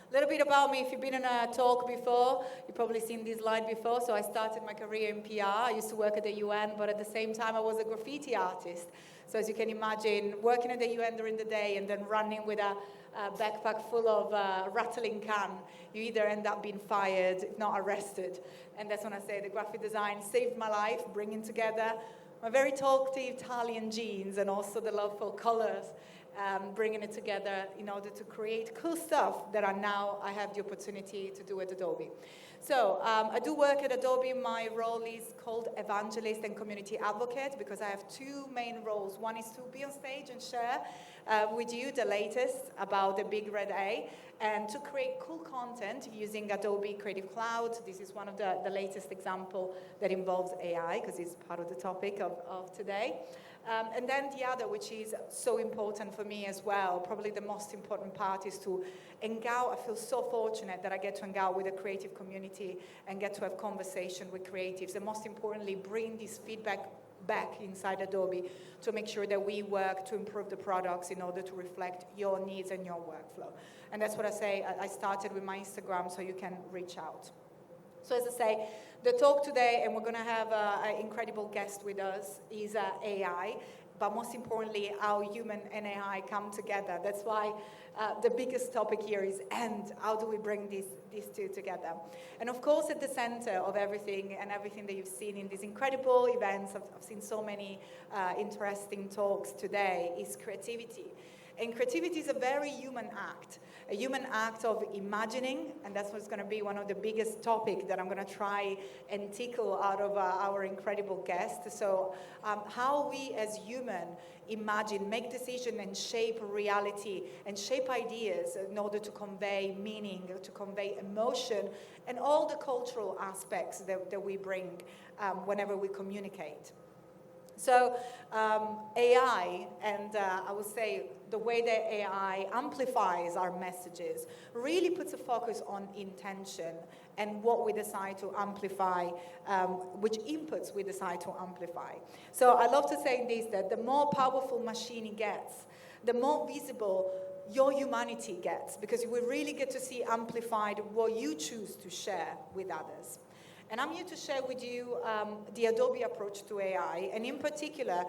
A little bit about me. If you've been in a talk before, you've probably seen this slide before. So I started my career in PR. I used to work at the UN, but at the same time, I was a graffiti artist. So as you can imagine, working at the UN during the day and then running with a backpack full of rattling can, you either end up being fired, if not arrested. And that's when I say the graphic design saved my life, bringing together my very talkative Italian genes and also the love for colors, bringing it together in order to create cool stuff that I have the opportunity to do at Adobe. So I do work at Adobe. My role is called evangelist and community advocate because I have two main roles. One is to be on stage and share with you the latest about the big red A, and to create cool content using Adobe Creative Cloud. This is one of the latest example that involves AI because it's part of the topic of today. And then the other, which is so important for me as well, probably the most important part, is to engage. I feel so fortunate that I get to engage with the creative community and get to have conversation with creatives, and most importantly, bring this feedback back inside Adobe to make sure that we work to improve the products in order to reflect your needs and your workflow. And that's what I say. I started with my Instagram, so you can reach out. So as I say, the talk today, and we're going to have an incredible guest with us, is AI, but most importantly, how human and AI come together. That's why the biggest topic here is, and how do we bring these two together? And of course, at the center of everything, and everything that you've seen in these incredible events, I've seen so many interesting talks today, is creativity. And creativity is a very human act of imagining, and that's what's going to be one of the biggest topics that I'm going to try and tickle out of our incredible guest. So how we as human imagine, make decisions, and shape reality, and shape ideas in order to convey meaning, to convey emotion, and all the cultural aspects that we bring whenever we communicate. So AI, and I would say the way that AI amplifies our messages really puts a focus on intention and what we decide to amplify, which inputs we decide to amplify. So I love to say this, that the more powerful machine it gets, the more visible your humanity gets, because we really get to see amplified what you choose to share with others. And I'm here to share with you the Adobe approach to AI. And in particular,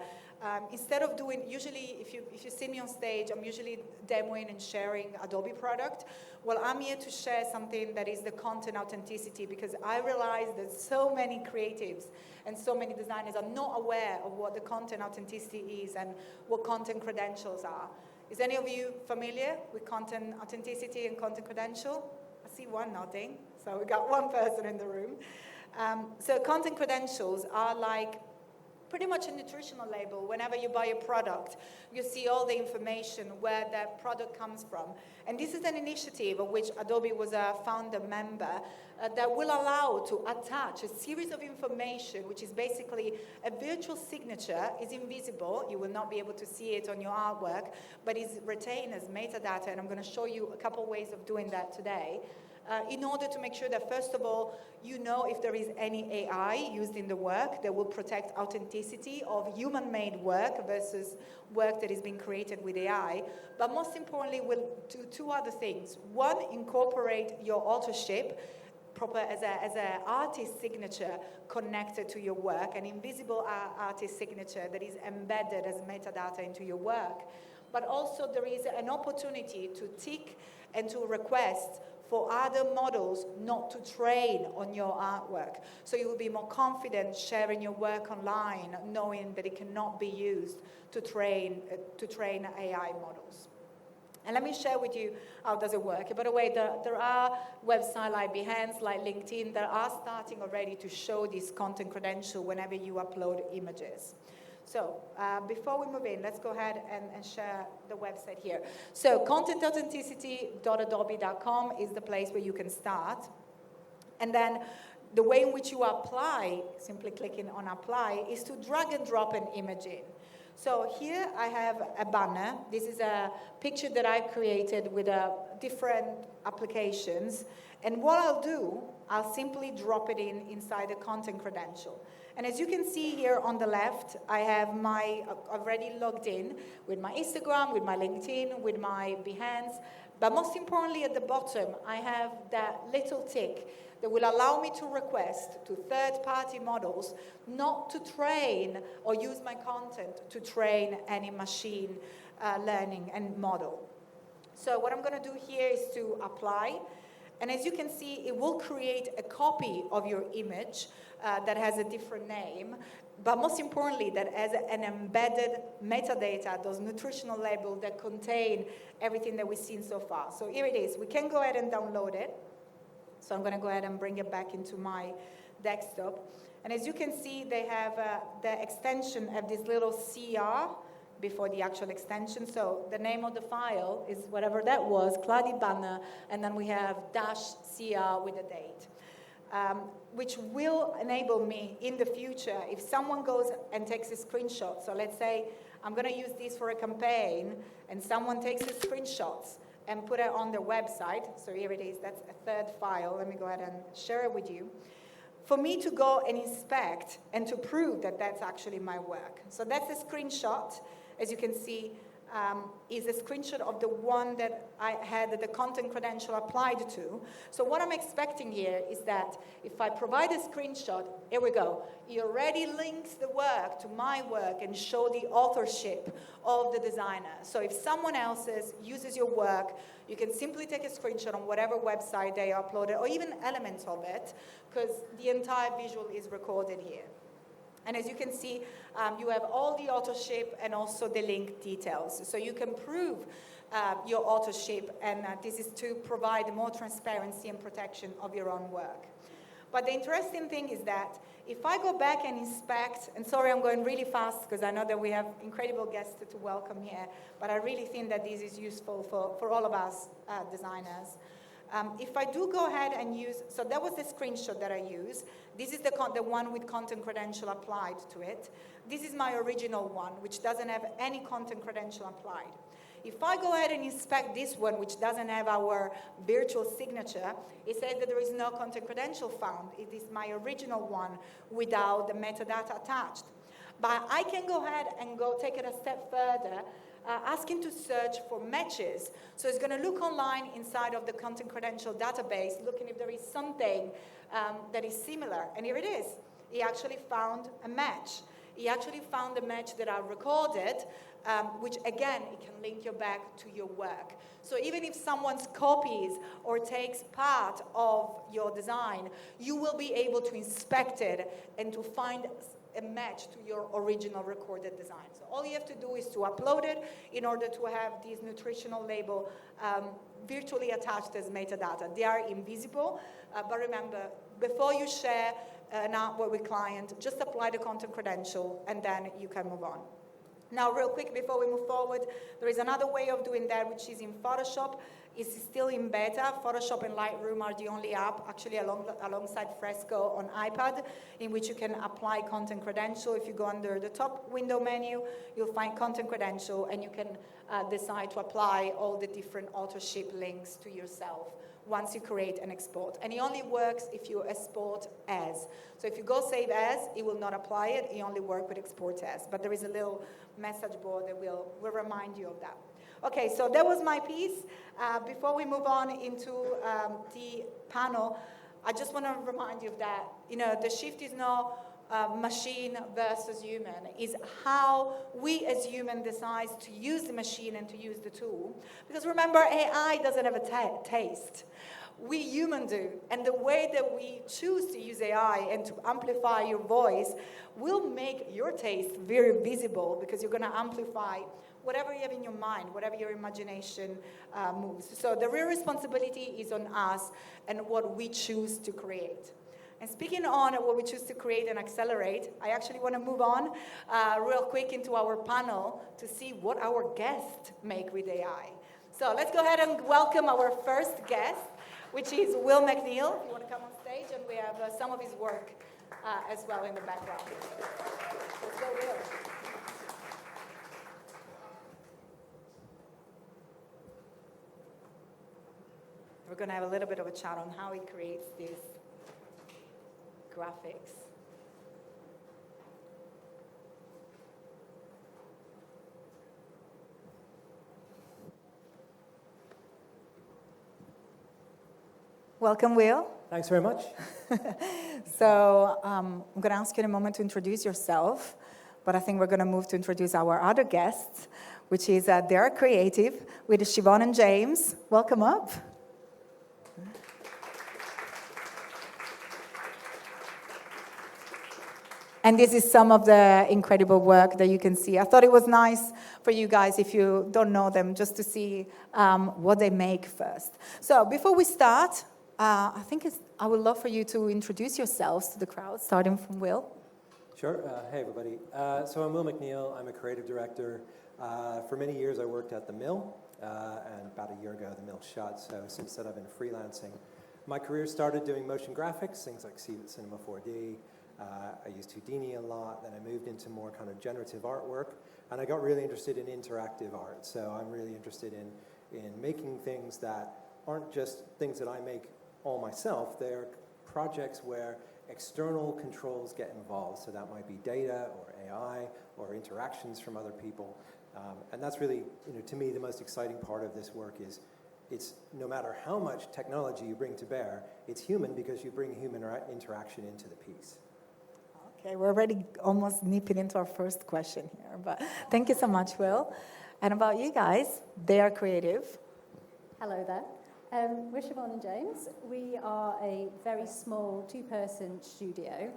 instead of doing, usually if you see me on stage, I'm usually demoing and sharing Adobe product. Well, I'm here to share something that is the content authenticity, because I realize that so many creatives and so many designers are not aware of what the content authenticity is and what content credentials are. Is any of you familiar with content authenticity and content credential? I see one nodding, so we got one person in the room. So content credentials are like pretty much a nutritional label. Whenever you buy a product, you see all the information where that product comes from. And this is an initiative of which Adobe was a founder member that will allow to attach a series of information, which is basically a virtual signature. Is invisible. You will not be able to see it on your artwork, but is retained as metadata. And I'm going to show you a couple ways of doing that today. In order to make sure that, first of all, you know if there is any AI used in the work that will protect authenticity of human-made work versus work that is being created with AI. But most importantly, we'll do two other things. One, incorporate your authorship proper as an artist signature connected to your work, an invisible artist signature that is embedded as metadata into your work. But also there is an opportunity to tick and to request for other models not to train on your artwork. So you will be more confident sharing your work online, knowing that it cannot be used to train AI models. And let me share with you how does it work. By the way, there are websites like Behance, like LinkedIn, that are starting already to show this content credential whenever you upload images. So before we move in, let's go ahead and share the website here. So content-authenticity.adobe.com is the place where you can start. And then the way in which you apply, simply clicking on apply, is to drag and drop an image in. So here I have a banner. This is a picture that I created with different applications. And what I'll do, I'll simply drop it inside the content credential. And as you can see here on the left, I have already logged in with my Instagram, with my LinkedIn, with my Behance. But most importantly, at the bottom, I have that little tick that will allow me to request to third-party models not to train or use my content to train any machine learning and model. So what I'm going to do here is to apply. And as you can see, it will create a copy of your image that has a different name, but most importantly, that has an embedded metadata, those nutritional labels that contain everything that we've seen so far. So here it is. We can go ahead and download it. So I'm going to go ahead and bring it back into my desktop. And as you can see, they have the extension of this little CR before the actual extension. So the name of the file is whatever that was, Claudia Banner, and then we have -CR with a date, which will enable me in the future, if someone goes and takes a screenshot, so let's say I'm going to use this for a campaign, and someone takes the screenshots and put it on their website, so here it is, that's a third file, let me go ahead and share it with you, for me to go and inspect and to prove that that's actually my work. So that's a screenshot. As you can see, is a screenshot of the one that I had the content credential applied to. So what I'm expecting here is that if I provide a screenshot, here we go, it already links the work to my work and show the authorship of the designer. So if someone else uses your work, you can simply take a screenshot on whatever website they uploaded, or even elements of it, because the entire visual is recorded here. And as you can see, you have all the authorship and also the link details. So you can prove your authorship, and this is to provide more transparency and protection of your own work. But the interesting thing is that if I go back and inspect, and sorry I'm going really fast because I know that we have incredible guests to welcome here, but I really think that this is useful for all of us designers. If I do go ahead and use, so that was the screenshot that I used. This is the one with content credential applied to it. This is my original one, which doesn't have any content credential applied. If I go ahead and inspect this one, which doesn't have our virtual signature, it says that there is no content credential found. It is my original one without the metadata attached. But I can go ahead and take it a step further, asking to search for matches. So it's going to look online inside of the content credential database, looking if there is something that is similar. And here it is. He actually found a match. He actually found a match that I recorded, which again, it can link you back to your work. So even if someone copies or takes part of your design, you will be able to inspect it and to find a match to your original recorded design. So all you have to do is to upload it in order to have this nutritional label virtually attached as metadata. They are invisible, but remember, before you share an artwork with client, just apply the content credential and then you can move on. Now, real quick, before we move forward, there is another way of doing that, which is in Photoshop. It's still in beta. Photoshop and Lightroom are the only app, actually alongside Fresco on iPad, in which you can apply content credential. If you go under the top window menu, you'll find content credential, and you can decide to apply all the different authorship links to yourself once you create and export. And it only works if you export as. So if you go save as, it will not apply it. It only works with export as. But there is a little message board that will remind you of that. Okay, so that was my piece. Before we move on into the panel, I just want to remind you of that. You know, the shift is not machine versus human. It's how we as human decide to use the machine and to use the tool. Because remember, AI doesn't have a taste. We humans do. And the way that we choose to use AI and to amplify your voice will make your taste very visible, because you're going to amplify whatever you have in your mind, whatever your imagination moves. So the real responsibility is on us and what we choose to create. And speaking on what we choose to create and accelerate, I actually want to move on real quick into our panel to see what our guests make with AI. So let's go ahead and welcome our first guest, which is Will McNeil. If you want to come on stage, and we have some of his work as well in the background. Let's go, Will. We're going to have a little bit of a chat on how he creates these graphics. Welcome, Will. Thanks very much. So I'm going to ask you in a moment to introduce yourself, but I think we're going to move to introduce our other guests, which is They're Creative with Siobhan and James. Welcome up. And this is some of the incredible work that you can see. I thought it was nice for you guys, if you don't know them, just to see what they make first. So before we start, I would love for you to introduce yourselves to the crowd, starting from Will. Sure. Hey, everybody. So I'm Will McNeil. I'm a creative director. For many years, I worked at the Mill, and about a year ago, the Mill shut. So since then, I've been freelancing. My career started doing motion graphics, things like Cinema 4D. I used Houdini a lot. Then I moved into more kind of generative artwork, and I got really interested in interactive art. So I'm really interested in making things that aren't just things that I make all myself. They're projects where external controls get involved. So that might be data or AI or interactions from other people. And that's really, to me, the most exciting part of this work is it's no matter how much technology you bring to bear, it's human because you bring human interaction into the piece. Okay, we're already almost nipping into our first question here, but thank you so much, Will. And about you guys, They Are Creative. Hello there. We're Siobhan and James. We are a very small two-person studio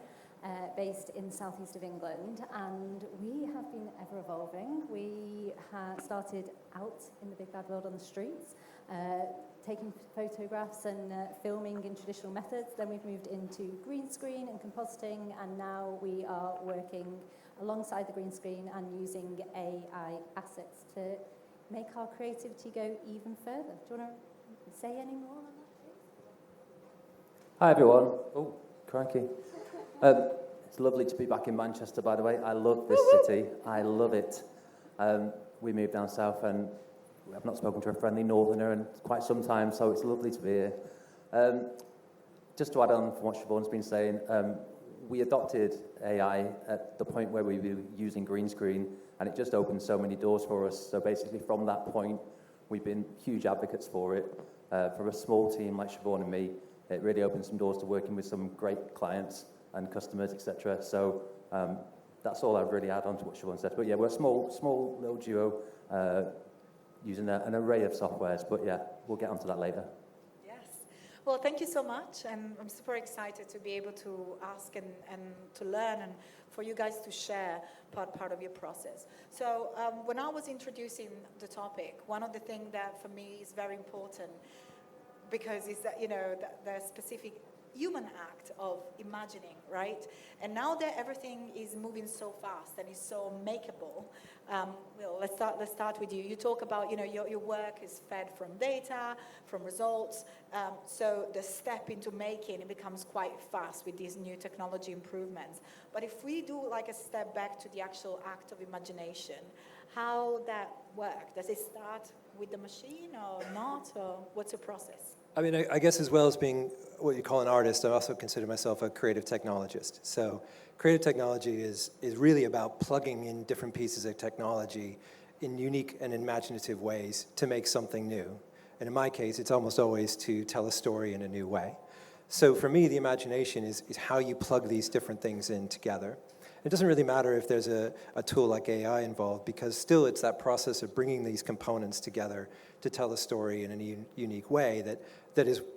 based in the southeast of England, and we have been ever evolving. We started out in the big bad world on the streets, taking photographs and filming in traditional methods. Then we've moved into green screen and compositing, and now we are working alongside the green screen and using AI assets to make our creativity go even further. Do you want to say any more on that, please? Hi, everyone. Oh, cranky. It's lovely to be back in Manchester, by the way. I love this city. I love it. We moved down south, and I've not spoken to a friendly northerner in quite some time, so it's lovely to be here. Just to add on from what Siobhan's been saying, we adopted AI at the point where we were using green screen, and it just opened so many doors for us. So basically, from that point, we've been huge advocates for it. For a small team like Siobhan and me, it really opened some doors to working with some great clients and customers, etc. So that's all I've really add on to what Siobhan said. But yeah, we're a small little duo using an array of softwares. But yeah, we'll get onto that later. Yes. Well, thank you so much. And I'm super excited to be able to ask and to learn and for you guys to share part of your process. So when I was introducing the topic, one of the things that for me is very important because it's that, the specific human act of imagining, right? And now that everything is moving so fast and is so makeable, Will, let's start with you. You talk about, your work is fed from data, from results. So the step into making, it becomes quite fast with these new technology improvements. But if we do like a step back to the actual act of imagination, how that work? Does it start with the machine or not? Or what's your process? I mean, I guess as well as being what you call an artist, I also consider myself a creative technologist. So creative technology is really about plugging in different pieces of technology in unique and imaginative ways to make something new. And in my case, it's almost always to tell a story in a new way. So for me, the imagination is how you plug these different things in together. It doesn't really matter if there's a tool like AI involved, because still it's that process of bringing these components together to tell a story in a unique way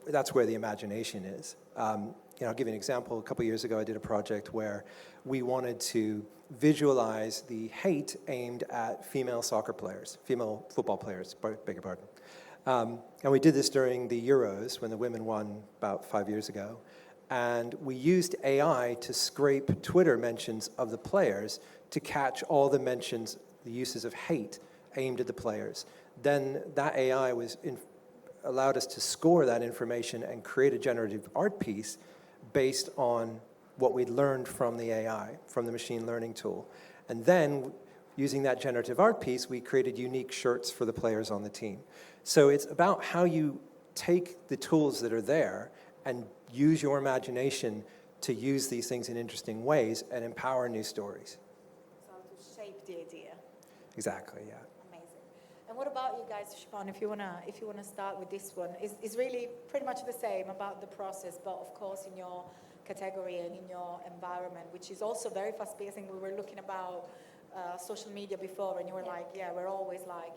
that's where the imagination is. I'll give you an example. A couple of years ago, I did a project where we wanted to visualize the hate aimed at female soccer players, female football players, beg your pardon. And we did this during the Euros when the women won about 5 years ago. And we used AI to scrape Twitter mentions of the players to catch all the mentions, the uses of hate aimed at the players. Then that AI allowed us to score that information and create a generative art piece based on what we'd learned from the AI, from the machine learning tool. And then, using that generative art piece, we created unique shirts for the players on the team. So it's about how you take the tools that are there and use your imagination to use these things in interesting ways and empower new stories. So to shape the idea. Exactly, yeah. Amazing. And what about you guys, Siobhan? If you wanna start with this one, is really pretty much the same about the process, but of course in your category and in your environment, which is also very fast-paced. We were looking about social media before, and you were like, yeah, we're always like,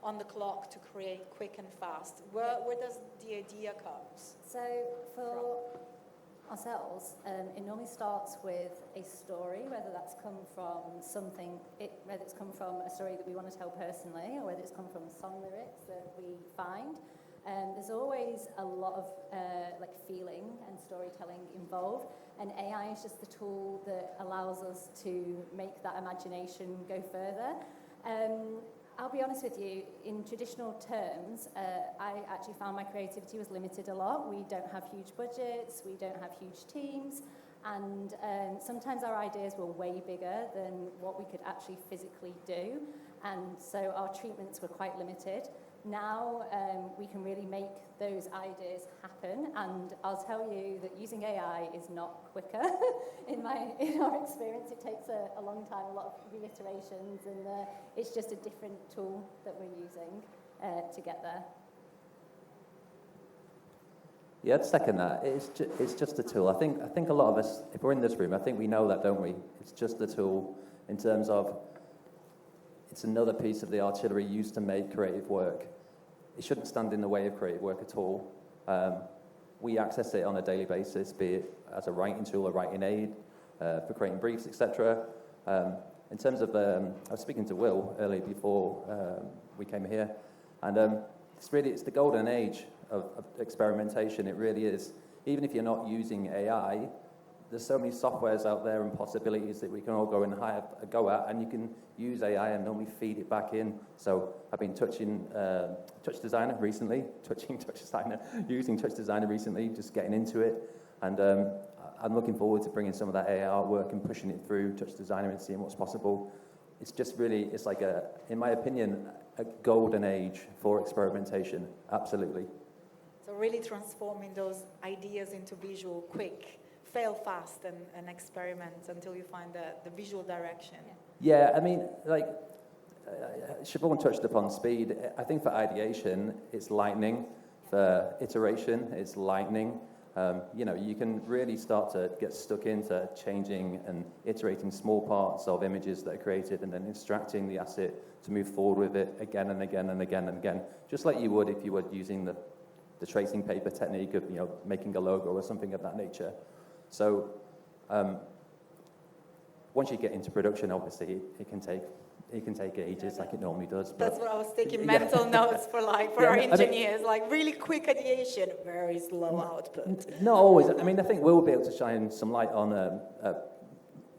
on the clock to create quick and fast. Where does the idea come? So for ourselves, it normally starts with a story, whether that's come from whether it's come from a story that we want to tell personally, or whether it's come from song lyrics that we find. There's always a lot of feeling and storytelling involved, and AI is just the tool that allows us to make that imagination go further. I'll be honest with you, in traditional terms, I actually found my creativity was limited a lot. We don't have huge budgets, we don't have huge teams, and sometimes our ideas were way bigger than what we could actually physically do, and so our treatments were quite limited. Now we can really make those ideas happen, and I'll tell you that using AI is not quicker. in our experience, it takes a long time, a lot of reiterations, and it's just a different tool that we're using to get there. Yeah, I'd second that. It's just a tool. I think a lot of us, if we're in this room, I think we know that, don't we? It's just a tool in terms of it's another piece of the artillery used to make creative work. It shouldn't stand in the way of creative work at all. We access it on a daily basis, be it as a writing tool, a writing aid, for creating briefs, etc. In terms of, I was speaking to Will earlier before we came here, and it's the golden age of experimentation. It really is. Even if you're not using AI, there's so many softwares out there and possibilities that we can all go and have a go at, and you can use AI and normally feed it back in. So I've been using Touch Designer recently, just getting into it, and I'm looking forward to bringing some of that AI artwork and pushing it through Touch Designer and seeing what's possible. It's just really, it's like in my opinion, a golden age for experimentation, absolutely. So really transforming those ideas into visual quick. Fail fast and experiment until you find the visual direction. Yeah, I mean, Siobhan touched upon speed. I think for ideation, it's lightning. For iteration, it's lightning. You can really start to get stuck into changing and iterating small parts of images that are created and then extracting the asset to move forward with it again and again and again and again, just like you would if you were using the tracing paper technique of making a logo or something of that nature. So once you get into production, obviously it can take ages, like it normally does. But that's what I was taking mental notes for our engineers, really quick ideation, very slow output. Not always. I mean, I think we'll be able to shine some light on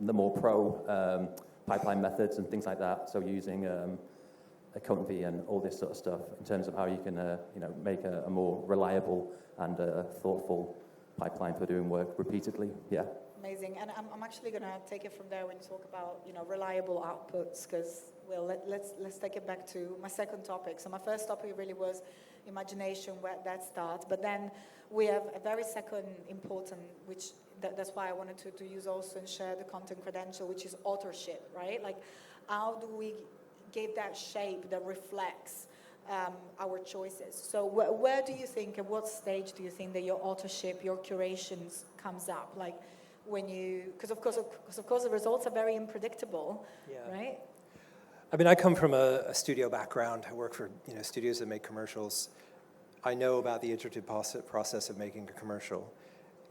the more pro pipeline methods and things like that. So using a company and all this sort of stuff in terms of how you can make a more reliable and thoughtful pipeline for doing work repeatedly. Yeah. Amazing. And I'm actually going to take it from there when you talk about reliable outputs, because let's take it back to my second topic. So my first topic really was imagination, where that starts, but then we have a very second important, which that's why I wanted to use also and share the content credential, which is authorship, right? Like, how do we give that shape that reflects our choices? So where do you think, at what stage do you think that your authorship, your curations comes up? Like when because of course the results are very unpredictable, right? I mean, I come from a studio background. I work for studios that make commercials. I know about the iterative process of making a commercial.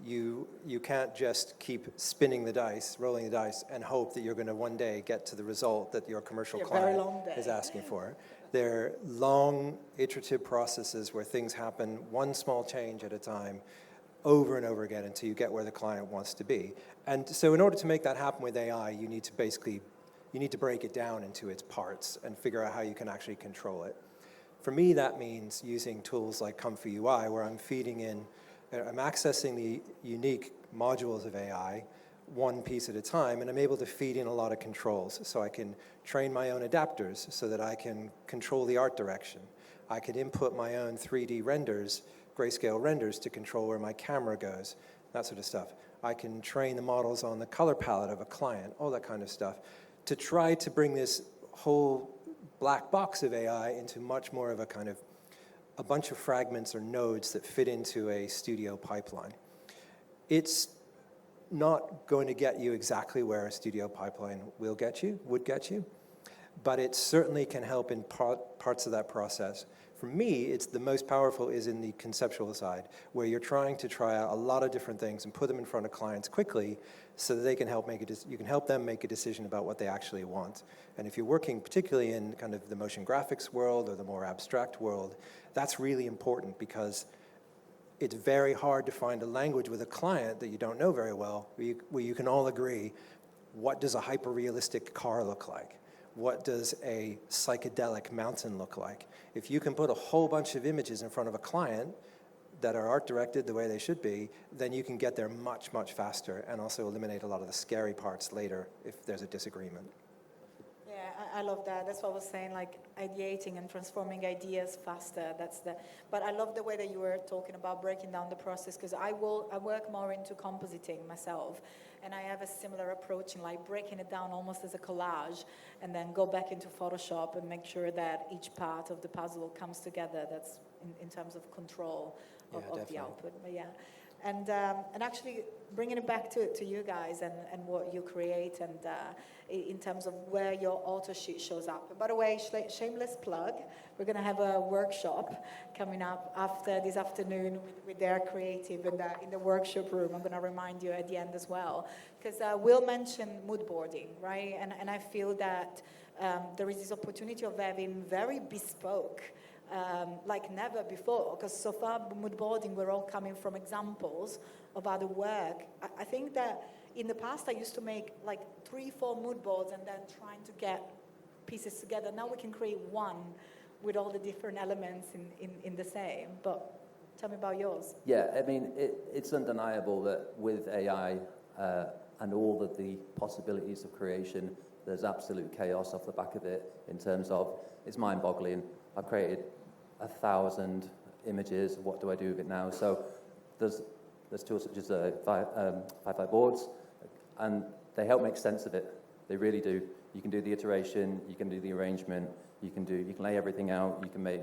You can't just keep spinning the dice, rolling the dice, and hope that you're going to one day get to the result that your commercial client is asking for. They're long, iterative processes where things happen one small change at a time, over and over again until you get where the client wants to be. And so in order to make that happen with AI, you need to break it down into its parts and figure out how you can actually control it. For me, that means using tools like Comfy UI, where I'm accessing the unique modules of AI one piece at a time, and I'm able to feed in a lot of controls. So I can train my own adapters so that I can control the art direction. I could input my own 3D renders, grayscale renders, to control where my camera goes, that sort of stuff. I can train the models on the color palette of a client, all that kind of stuff, to try to bring this whole black box of AI into much more of a kind of a bunch of fragments or nodes that fit into a studio pipeline. It's not going to get you exactly where a studio pipeline would get you, but it certainly can help in parts of that process. For me, it's the most powerful is in the conceptual side, where you're trying to try out a lot of different things and put them in front of clients quickly so that they can you can help them make a decision about what they actually want. And if you're working particularly in kind of the motion graphics world or the more abstract world, that's really important because it's very hard to find a language with a client that you don't know very well, where you can all agree, what does a hyper-realistic car look like? What does a psychedelic mountain look like? If you can put a whole bunch of images in front of a client that are art-directed the way they should be, then you can get there much, much faster and also eliminate a lot of the scary parts later if there's a disagreement. Yeah, I love that. That's what I was saying, like ideating and transforming ideas faster. But I love the way that you were talking about breaking down the process, because I work more into compositing myself, and I have a similar approach in like breaking it down almost as a collage, and then go back into Photoshop and make sure that each part of the puzzle comes together. That's in terms of control of the output. But yeah. And actually bringing it back to you guys and what you create and in terms of where your auto sheet shows up. And by the way, shameless plug, we're going to have a workshop coming up after this afternoon with their creative in the workshop room. I'm going to remind you at the end as well. Because Will mentioned mood boarding, right? And I feel that there is this opportunity of having very bespoke like never before, because so far mood boarding we're all coming from examples of other work. I think that in the past I used to make like 3-4 mood boards and then trying to get pieces together. Now we can create one with all the different elements in the same. But tell me about yours. Yeah, I mean, it's undeniable that with AI and all of the possibilities of creation, there's absolute chaos off the back of it in terms of, it's mind-boggling. I've created 1,000 images. What do I do with it now? So there's tools such as 5 boards, and they help make sense of it. They really do. You can do the iteration, you can do the arrangement, you can lay everything out, you can make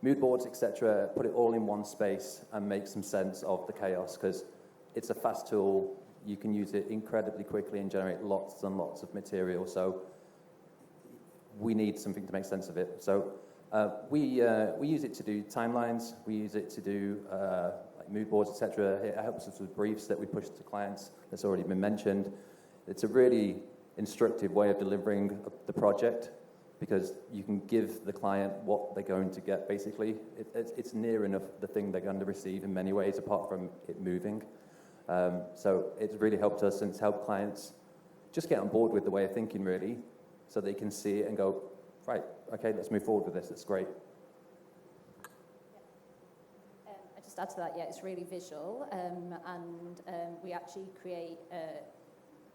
mood boards, etc. Put it all in one space and make some sense of the chaos, because it's a fast tool. You can use it incredibly quickly and generate lots and lots of material. So we need something to make sense of it. So we use it to do timelines. We use it to do like mood boards, etc. It helps us with briefs that we push to clients. That's already been mentioned. It's a really instructive way of delivering the project, because you can give the client what they're going to get. Basically, it's near enough the thing they're going to receive in many ways, apart from it moving. So it's really helped us, and it's helped clients just get on board with the way of thinking, really, so they can see it and go, right, okay, let's move forward with this. That's great. I just add to that, yeah, it's really visual, and we actually create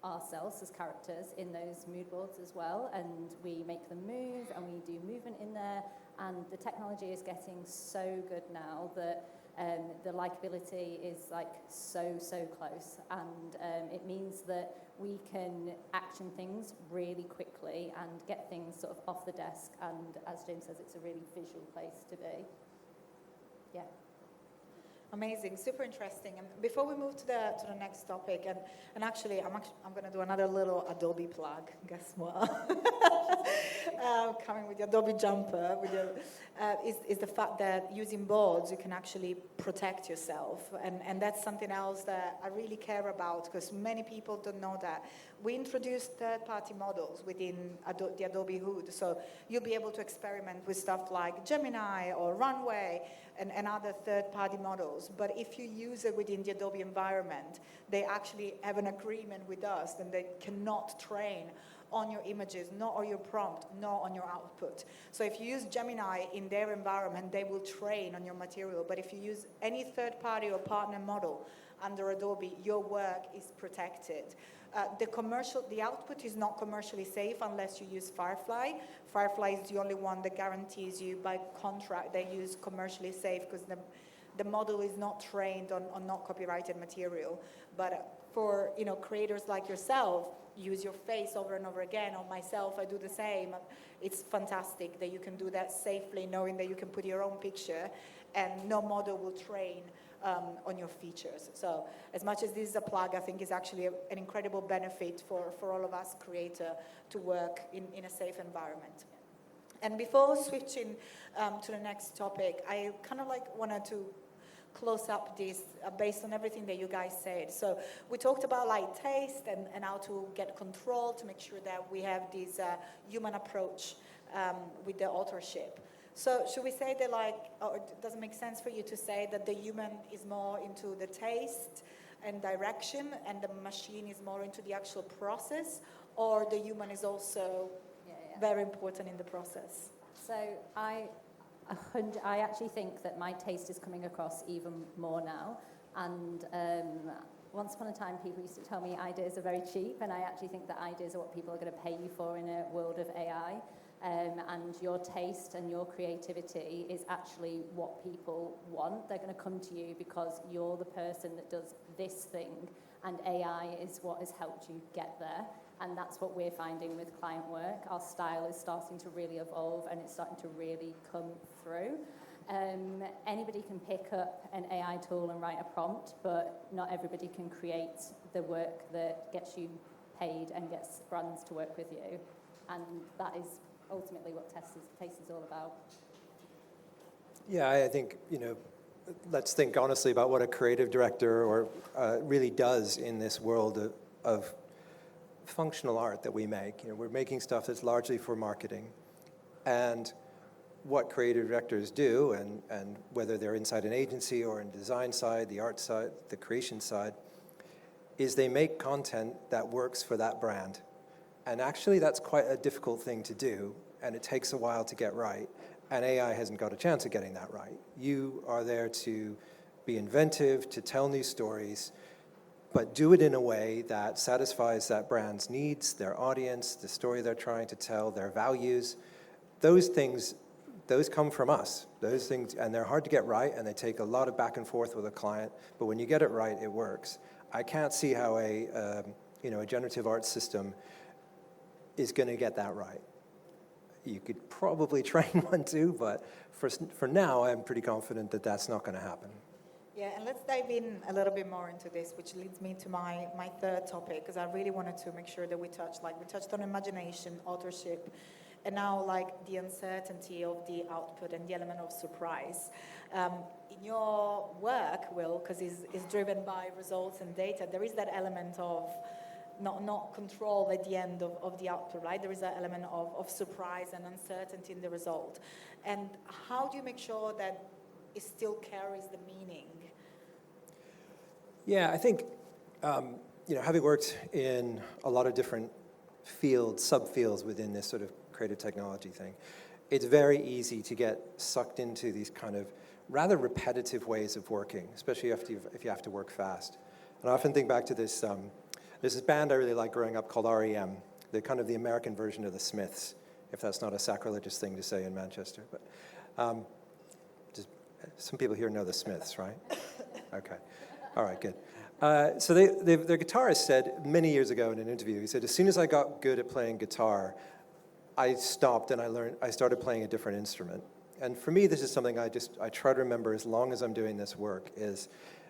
ourselves as characters in those mood boards as well, and we make them move, and we do movement in there, and the technology is getting so good now that the likability is like so close, and it means that we can action things really quickly and get things sort of off the desk, and as James says, it's a really visual place to be. Yeah. Amazing, super interesting. And before we move to the next topic, and actually I'm going to do another little Adobe plug. Guess what? Coming with the Adobe jumper, is the fact that using boards you can actually protect yourself, and that's something else that I really care about, because many people don't know that. We introduced third-party models within the Adobe hood, so you'll be able to experiment with stuff like Gemini or Runway and other third-party models. But if you use it within the Adobe environment, they actually have an agreement with us, and they cannot train on your images, not on your prompt, not on your output. So if you use Gemini in their environment, they will train on your material. But if you use any third-party or partner model under Adobe, your work is protected. The output is not commercially safe unless you use Firefly. Firefly is the only one that guarantees you by contract they use commercially safe, because the model is not trained on not copyrighted material. But for creators like yourself, use your face over and over again, or myself, I do the same. It's fantastic that you can do that safely, knowing that you can put your own picture and no model will train on your features. So as much as this is a plug, I think it's actually an incredible benefit for all of us creators to work in a safe environment. And before switching to the next topic, I kind of wanted to close up this based on everything that you guys said. So we talked about taste and how to get control to make sure that we have this human approach with the authorship. So should we say that it doesn't make sense for you to say that the human is more into the taste and direction and the machine is more into the actual process, or the human is also very important in the process? So I actually think that my taste is coming across even more now. And once upon a time, people used to tell me ideas are very cheap, and I actually think that ideas are what people are going to pay you for in a world of AI. And your taste and your creativity is actually what people want. They're going to come to you because you're the person that does this thing, and AI is what has helped you get there. And that's what we're finding with client work. Our style is starting to really evolve, and it's starting to really come through. Anybody can pick up an AI tool and write a prompt, but not everybody can create the work that gets you paid and gets brands to work with you. And that is ultimately what taste is all about. Yeah, I think, let's think honestly about what a creative director really does in this world of functional art that we make. We're making stuff that's largely for marketing. And what creative directors do, and whether they're inside an agency or in design side, the art side, the creation side, is they make content that works for that brand. And actually, that's quite a difficult thing to do, and it takes a while to get right. And AI hasn't got a chance of getting that right. You are there to be inventive, to tell new stories, but do it in a way that satisfies that brand's needs, their audience, the story they're trying to tell, their values. Those things, those come from us. Those things, and they're hard to get right, and they take a lot of back and forth with a client, but when you get it right, it works. I can't see how a generative art system is going to get that right. You could probably train one too, but for now, I'm pretty confident that that's not going to happen. Yeah, and let's dive in a little bit more into this, which leads me to my third topic, because I really wanted to make sure that we touched on imagination, authorship, and now the uncertainty of the output and the element of surprise. In your work, Will, because it's driven by results and data, there is that element of not control at the end of the output, right? There is that element of surprise and uncertainty in the result. And how do you make sure that it still carries the meaning? Yeah, I think, having worked in a lot of different subfields within this sort of creative technology thing, it's very easy to get sucked into these kind of rather repetitive ways of working, especially if you have to work fast. And I often think back to this, there's this band I really liked growing up called REM. They're kind of the American version of the Smiths, if that's not a sacrilegious thing to say in Manchester. But some people here know the Smiths, right? Okay. All right, good. So their guitarist said many years ago in an interview, he said, as soon as I got good at playing guitar, I stopped and I started playing a different instrument. And for me, this is something I try to remember as long as I'm doing this work, is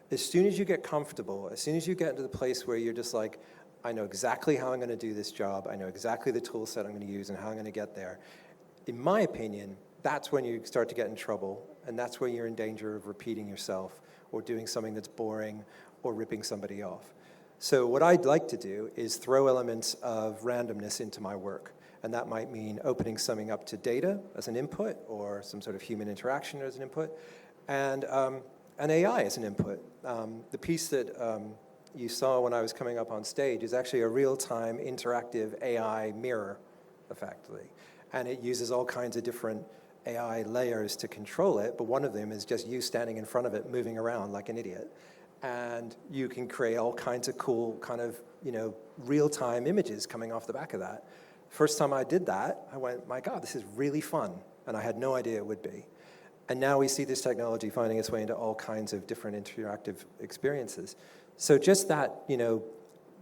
as soon as you get comfortable, as soon as you get into the place where you're just like, I know exactly how I'm going to do this job, I know exactly the tool set I'm going to use and how I'm going to get there, in my opinion, that's when you start to get in trouble, and that's where you're in danger of repeating yourself or doing something that's boring or ripping somebody off. So what I'd like to do is throw elements of randomness into my work. And that might mean opening something up to data as an input, or some sort of human interaction as an input, and AI as an input. The piece that you saw when I was coming up on stage is actually a real-time interactive AI mirror, effectively. And it uses all kinds of different AI layers to control it, but one of them is just you standing in front of it, moving around like an idiot. And you can create all kinds of cool kind of, real-time images coming off the back of that. First time I did that, I went, my God, this is really fun. And I had no idea it would be. And now we see this technology finding its way into all kinds of different interactive experiences. So just that,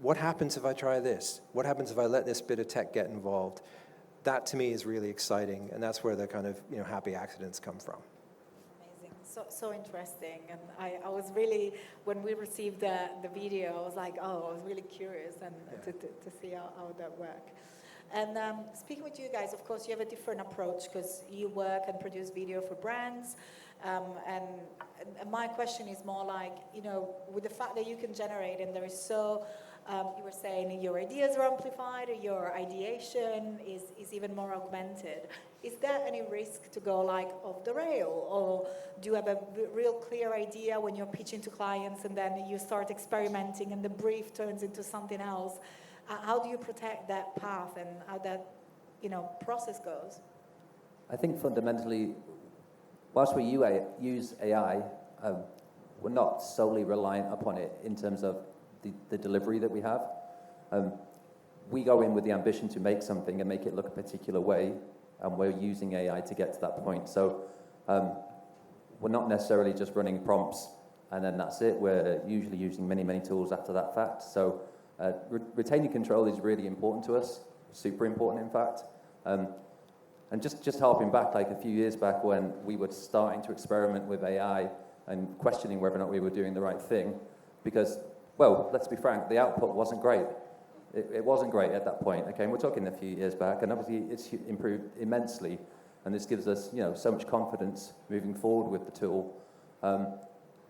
what happens if I try this? What happens if I let this bit of tech get involved? That to me is really exciting, and that's where the kind of happy accidents come from. Amazing, so interesting. And I was really, when we received the video, I was like, oh, I was really curious and to see how that works. And speaking with you guys, of course, you have a different approach because you work and produce video for brands. And my question is more like, with the fact that you can generate, and there is so, you were saying your ideas are amplified, or your ideation is even more augmented. Is there any risk to go like off the rail? Or do you have a real clear idea when you're pitching to clients and then you start experimenting and the brief turns into something else? How do you protect that path and how that, process goes? I think fundamentally, whilst we use AI, we're not solely reliant upon it in terms of the delivery that we have. We go in with the ambition to make something and make it look a particular way, and we're using AI to get to that point. So we're not necessarily just running prompts and then that's it. We're usually using many, many tools after that fact. So retaining control is really important to us, super important in fact. And just harping back, like a few years back when we were starting to experiment with AI and questioning whether or not we were doing the right thing, because, well, let's be frank, the output wasn't great. It wasn't great at that point, okay? And we're talking a few years back, and obviously it's improved immensely, and this gives us, so much confidence moving forward with the tool.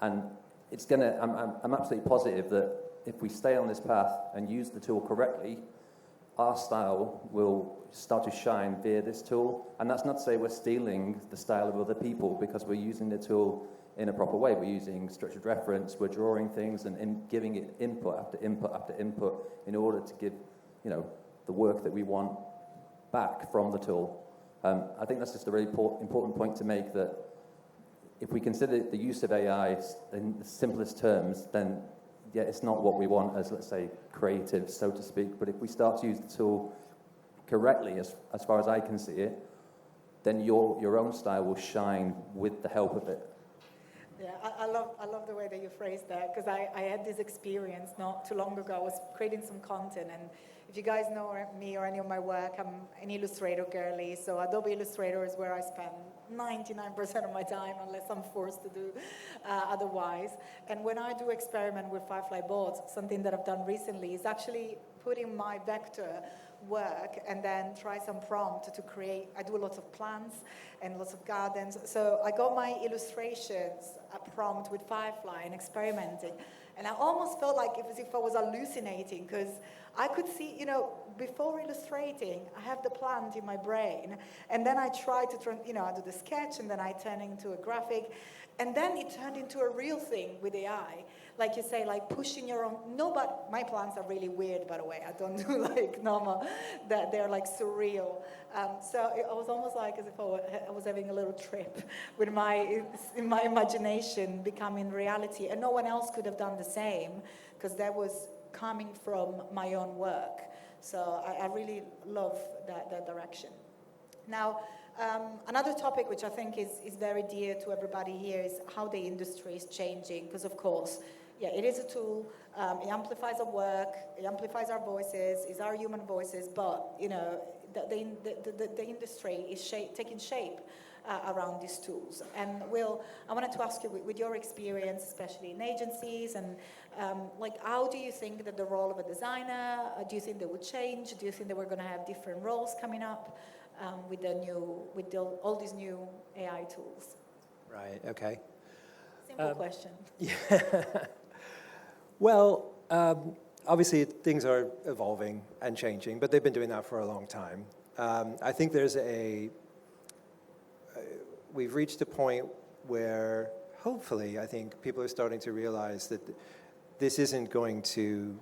And it's gonna, I'm absolutely positive that if we stay on this path and use the tool correctly, our style will start to shine via this tool. And that's not to say we're stealing the style of other people, because we're using the tool in a proper way. We're using structured reference, we're drawing things and giving it input after input after input in order to give, the work that we want back from the tool. I think that's just a really important point to make, that if we consider the use of AI in the simplest terms, then yeah, it's not what we want as, let's say, creatives, so to speak. But if we start to use the tool correctly, as far as I can see it, then your own style will shine with the help of it. Yeah, I love the way that you phrased that, because I had this experience not too long ago. I was creating some content, and if you guys know me or any of my work, I'm an Illustrator girly, so Adobe Illustrator is where I spend 99% of my time, unless I'm forced to do otherwise. And when I do experiment with Firefly boards, something that I've done recently is actually putting my vector work and then try some prompt to create. I do lots of plants and lots of gardens. So I got my illustrations a prompt with Firefly and experimenting. And I almost felt like it was if I was hallucinating, because I could see, before illustrating, I have the plant in my brain. And then I try to turn, I do the sketch and then I turn it into a graphic. And then it turned into a real thing with AI. Like you say, like pushing your own. No, but my plants are really weird, by the way. I don't do like normal, that they're like surreal. So it was almost like as if I was having a little trip with my imagination becoming reality. And no one else could have done the same, because that was coming from my own work. So I really love that direction. Now, another topic which I think is very dear to everybody here is how the industry is changing, because of course, yeah, it is a tool, it amplifies our work, it amplifies our voices, it's our human voices, but, the industry is taking shape around these tools. And Will, I wanted to ask you, with your experience, especially in agencies, and how do you think that the role of a designer, do you think that would change? Do you think that we're going to have different roles coming up with all these new AI tools? Right, okay. Simple question. Yeah. Well, obviously things are evolving and changing, but they've been doing that for a long time. I think we've reached a point where hopefully I think people are starting to realize that this isn't going to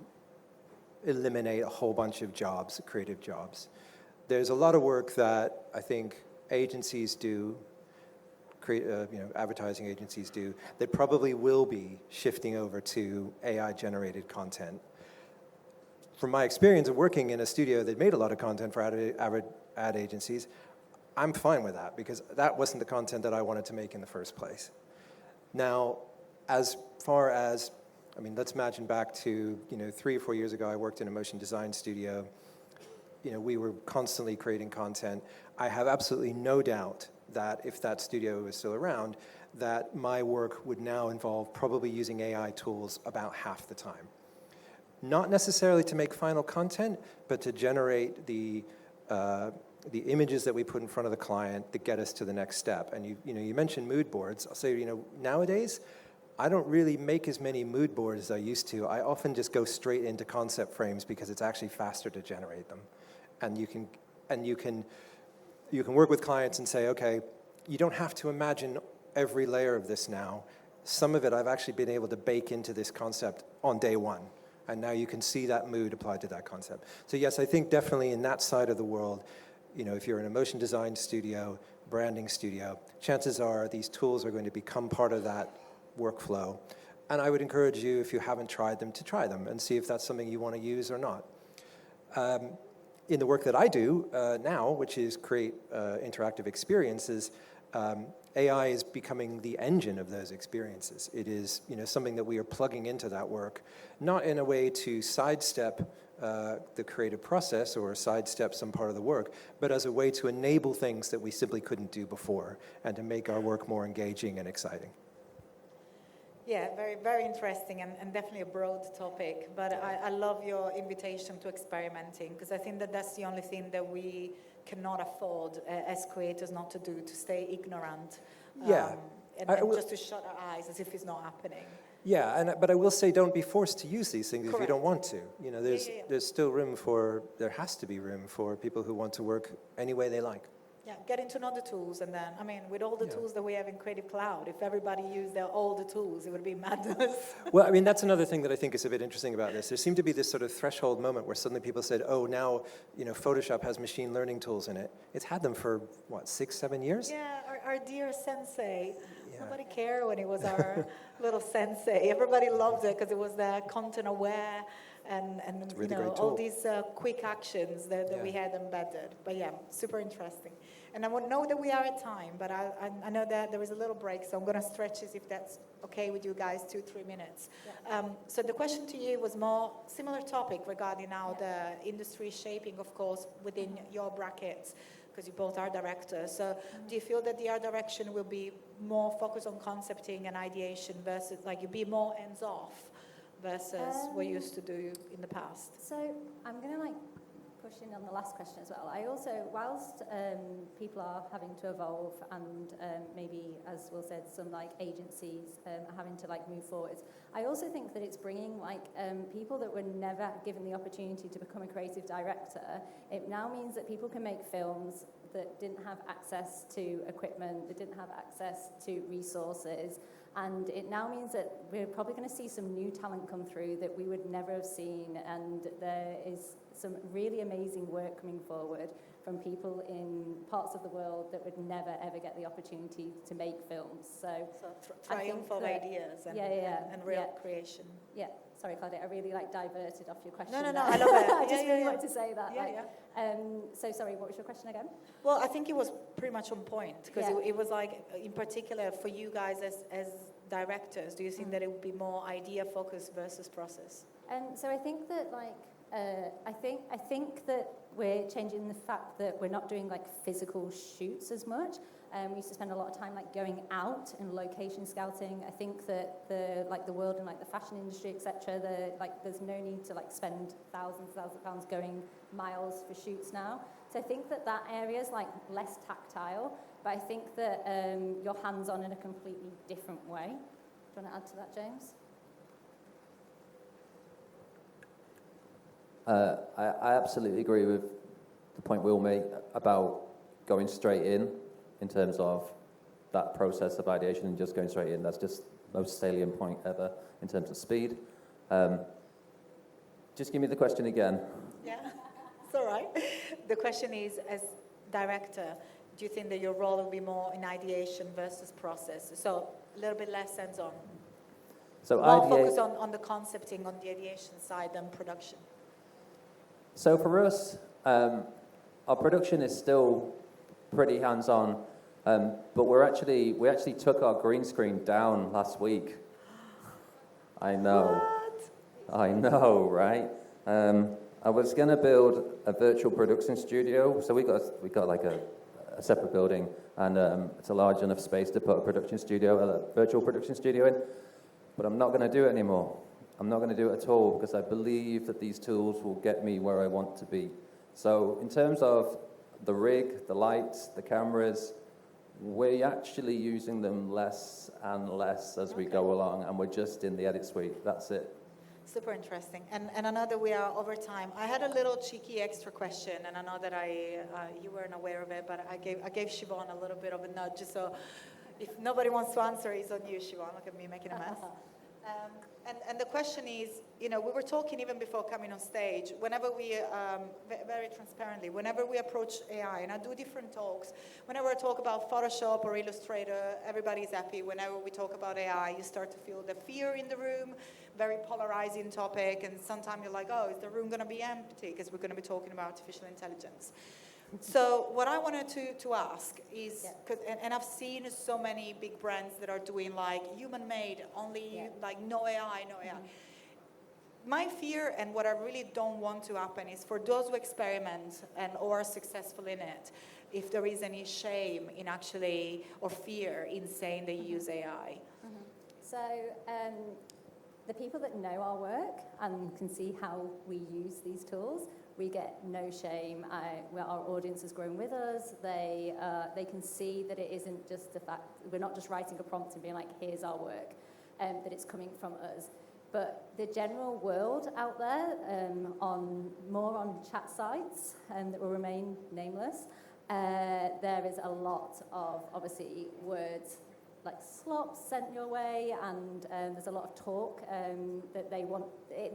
eliminate a whole bunch of jobs, creative jobs. There's a lot of work that I think agencies do, advertising agencies do, that probably will be shifting over to AI-generated content. From my experience of working in a studio that made a lot of content for ad agencies, I'm fine with that, because that wasn't the content that I wanted to make in the first place. Now, as far as I mean, let's imagine back to 3 or 4 years ago. I worked in a motion design studio. We were constantly creating content. I have absolutely no doubt that if that studio was still around, that my work would now involve probably using AI tools about half the time. Not necessarily to make final content, but to generate the images that we put in front of the client that get us to the next step. And you mentioned mood boards. I'll say, nowadays, I don't really make as many mood boards as I used to. I often just go straight into concept frames because it's actually faster to generate them. And you can work with clients and say, okay, you don't have to imagine every layer of this now. Some of it I've actually been able to bake into this concept on day one. And now you can see that mood applied to that concept. So yes, I think definitely in that side of the world, if you're in a motion design studio, branding studio, chances are these tools are going to become part of that workflow. And I would encourage you, if you haven't tried them, to try them and see if that's something you want to use or not. In the work that I do now, which is create interactive experiences, AI is becoming the engine of those experiences. It is something that we are plugging into that work, not in a way to sidestep the creative process or sidestep some part of the work, but as a way to enable things that we simply couldn't do before and to make our work more engaging and exciting. Yeah, very, very interesting and definitely a broad topic. But I love your invitation to experimenting, because I think that that's the only thing that we cannot afford as creators not to do, to stay ignorant. Yeah. And just to shut our eyes as if it's not happening. Yeah, but I will say don't be forced to use these things. Correct. If you don't want to. There's still there has to be room for people who want to work any way they like. Yeah, getting to know the tools, and then, with all the tools that we have in Creative Cloud, if everybody used all the tools, it would be madness. Well, that's another thing that I think is a bit interesting about this. There seemed to be this sort of threshold moment where suddenly people said, oh, now, Photoshop has machine learning tools in it. It's had them for, 6, 7 years? Yeah, our dear sensei. Yeah. Nobody cared when it was our little sensei. Everybody loved it because it was the content aware and really all these quick actions that we had embedded. But yeah, super interesting. And I would know that we are at time, but I know that there is a little break, so I'm going to stretch this if that's okay with you guys, 2-3 minutes. Yeah. So the question to you was more similar topic regarding how the industry is shaping, of course, within your brackets, because you both are directors. So do you feel that the art direction will be more focused on concepting and ideation versus, you be more hands-off versus what you used to do in the past? So I'm going to push in on the last question as well. I also, whilst people are having to evolve and maybe, as Will said, some agencies are having to move forwards, I also think that it's bringing people that were never given the opportunity to become a creative director. It now means that people can make films that didn't have access to equipment, that didn't have access to resources. And it now means that we're probably going to see some new talent come through that we would never have seen. And there is some really amazing work coming forward from people in parts of the world that would never, ever get the opportunity to make films. So triumph of ideas and real creation. Yeah. Sorry, Claudia, I really diverted off your question. No, I love it. I just really wanted to say that. Yeah. So sorry, what was your question again? Well, I think it was pretty much on point, because it was in particular for you guys as directors, do you think that it would be more idea focused versus process? So I think that I think that we're changing the fact that we're not doing physical shoots as much. We used to spend a lot of time going out and location scouting. I think that the world and the fashion industry, etc. There's no need to spend thousands of pounds going miles for shoots now. So I think that area is less tactile, but I think that you're hands-on in a completely different way. Do you want to add to that, James? I absolutely agree with the point Will made about going straight in terms of that process of ideation and just going straight in. That's just the most salient point ever in terms of speed. Just give me the question again. Yeah, it's all right. The question is, as director, do you think that your role will be more in ideation versus process? So a little bit less hands-on. So more focus on the concepting on the ideation side than production. So for us, our production is still pretty hands-on, but we actually took our green screen down last week. I know. What? I know, right? I was going to build a virtual production studio. So we got like a separate building, and it's a large enough space to put a virtual production studio in. But I'm not going to do it anymore. I'm not going to do it at all because I believe that these tools will get me where I want to be. So in terms of the rig, the lights, the cameras, we're actually using them less and less as we go along, and we're just in the edit suite. That's it. Super interesting. And I know that we are over time. I had a little cheeky extra question, and I know that you weren't aware of it, but I gave Siobhan a little bit of a nudge. So if nobody wants to answer, it's on you, Siobhan. Look at me making a mess. And the question is, we were talking even before coming on stage, whenever we, very transparently, whenever we approach AI, and I do different talks, whenever I talk about Photoshop or Illustrator, everybody's happy. Whenever we talk about AI, you start to feel the fear in the room, very polarizing topic, and sometimes you're like, oh, is the room going to be empty? Because we're going to be talking about artificial intelligence. So what I wanted to ask is, and I've seen so many big brands that are doing like human-made, only like no AI, no AI. My fear and what I really don't want to happen is for those who experiment or are successful in it, if there is any shame in actually, or fear in saying they use AI. So the people that know our work and can see how we use these tools, we get no shame. Our audience has grown with us. They can see that it isn't just the fact, we're not just writing a prompt and being like, here's our work, that it's coming from us. But the general world out there, more on chat sites that will remain nameless, there is a lot of, obviously, words like slops sent your way, and there's a lot of talk that they want.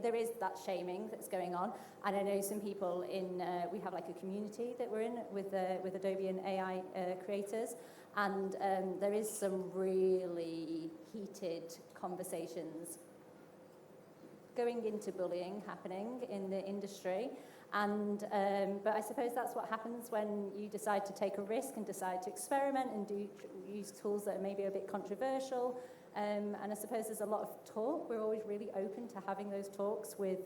There is that shaming that's going on, and I know some people we have like a community that we're in with Adobe and AI creators, and there is some really heated conversations going into bullying happening in the industry. And but I suppose that's what happens when you decide to take a risk and decide to experiment and use tools that are maybe a bit controversial. And I suppose there's a lot of talk. We're always really open to having those talks with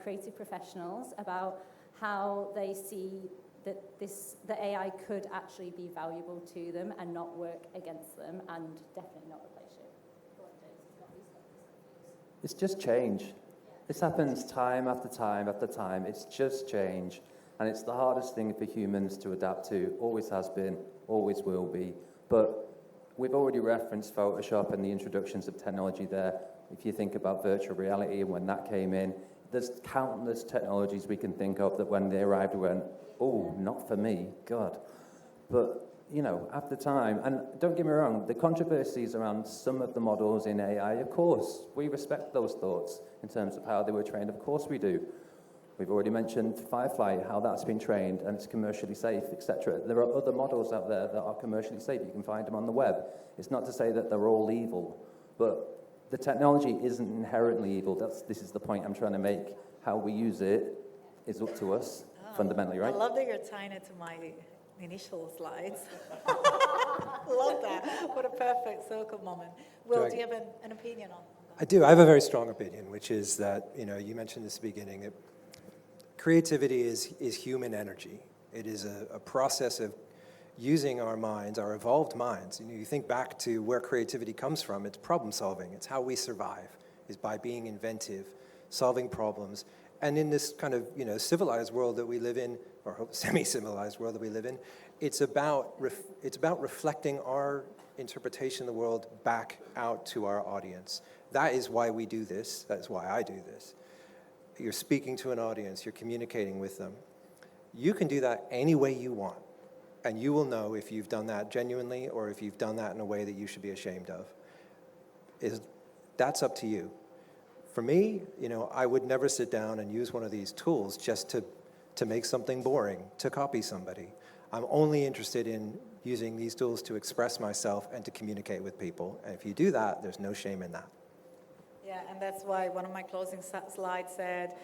creative professionals about how they see that the AI could actually be valuable to them and not work against them, and definitely not replace you. It's just change. This happens time after time after time. It's just change. And it's the hardest thing for humans to adapt to. Always has been, always will be. But we've already referenced Photoshop and the introductions of technology there. If you think about virtual reality and when that came in, there's countless technologies we can think of that when they arrived we went, oh, not for me, God. But after time, and don't get me wrong, the controversies around some of the models in AI, of course, we respect those thoughts in terms of how they were trained. Of course we do. We've already mentioned Firefly, how that's been trained and it's commercially safe, etc. There are other models out there that are commercially safe. You can find them on the web. It's not to say that they're all evil, but the technology isn't inherently evil. This is the point I'm trying to make. How we use it is up to us, fundamentally, right? I love that you're tying it to my initial slides. Love that. What a perfect circle moment. Will, do you have an opinion on that? I do. I have a very strong opinion, which is that, you mentioned this at the beginning, that creativity is human energy. It is a process of using our minds, our evolved minds. You think back to where creativity comes from. It's problem solving. It's how we survive, is by being inventive, solving problems. And in this kind of civilized world that we live in, or semi-civilized world that we live in, it's about reflecting our interpretation of the world back out to our audience. That is why we do this. That is why I do this. You're speaking to an audience. You're communicating with them. You can do that any way you want, and you will know if you've done that genuinely or if you've done that in a way that you should be ashamed of. That's up to you. For me, I would never sit down and use one of these tools just to make something boring, to copy somebody. I'm only interested in using these tools to express myself and to communicate with people. And if you do that, there's no shame in that. Yeah, and that's why one of my closing slides said,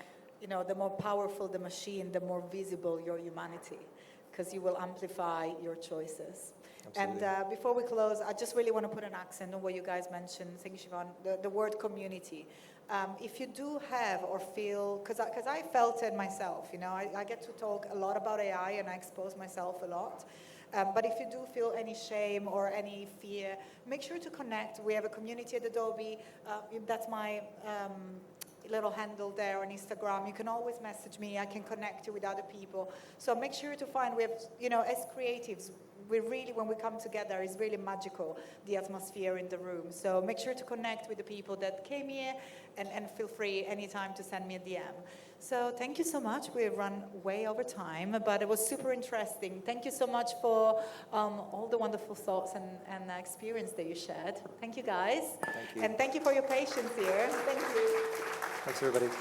the more powerful the machine, the more visible your humanity. because you will amplify your choices. Absolutely. And before we close, I just really want to put an accent on what you guys mentioned. Thank you, Siobhan. The word community. If you do have or feel, because I felt it myself, you know, I get to talk a lot about AI and I expose myself a lot. But if you do feel any shame or any fear, make sure to connect. We have a community at Adobe. That's my little handle there on Instagram. You can always message me. I can connect you with other people. So make sure to find, we have, you know, as creatives, we really, when we come together, it's really magical, the atmosphere in the room. So make sure to connect with the people that came here and feel free anytime to send me a DM. So thank you so much. We've run way over time, but it was super interesting. Thank you so much for all the wonderful thoughts and experience that you shared. Thank you, guys. Thank you. And thank you for your patience here. Thank you. Thanks, everybody.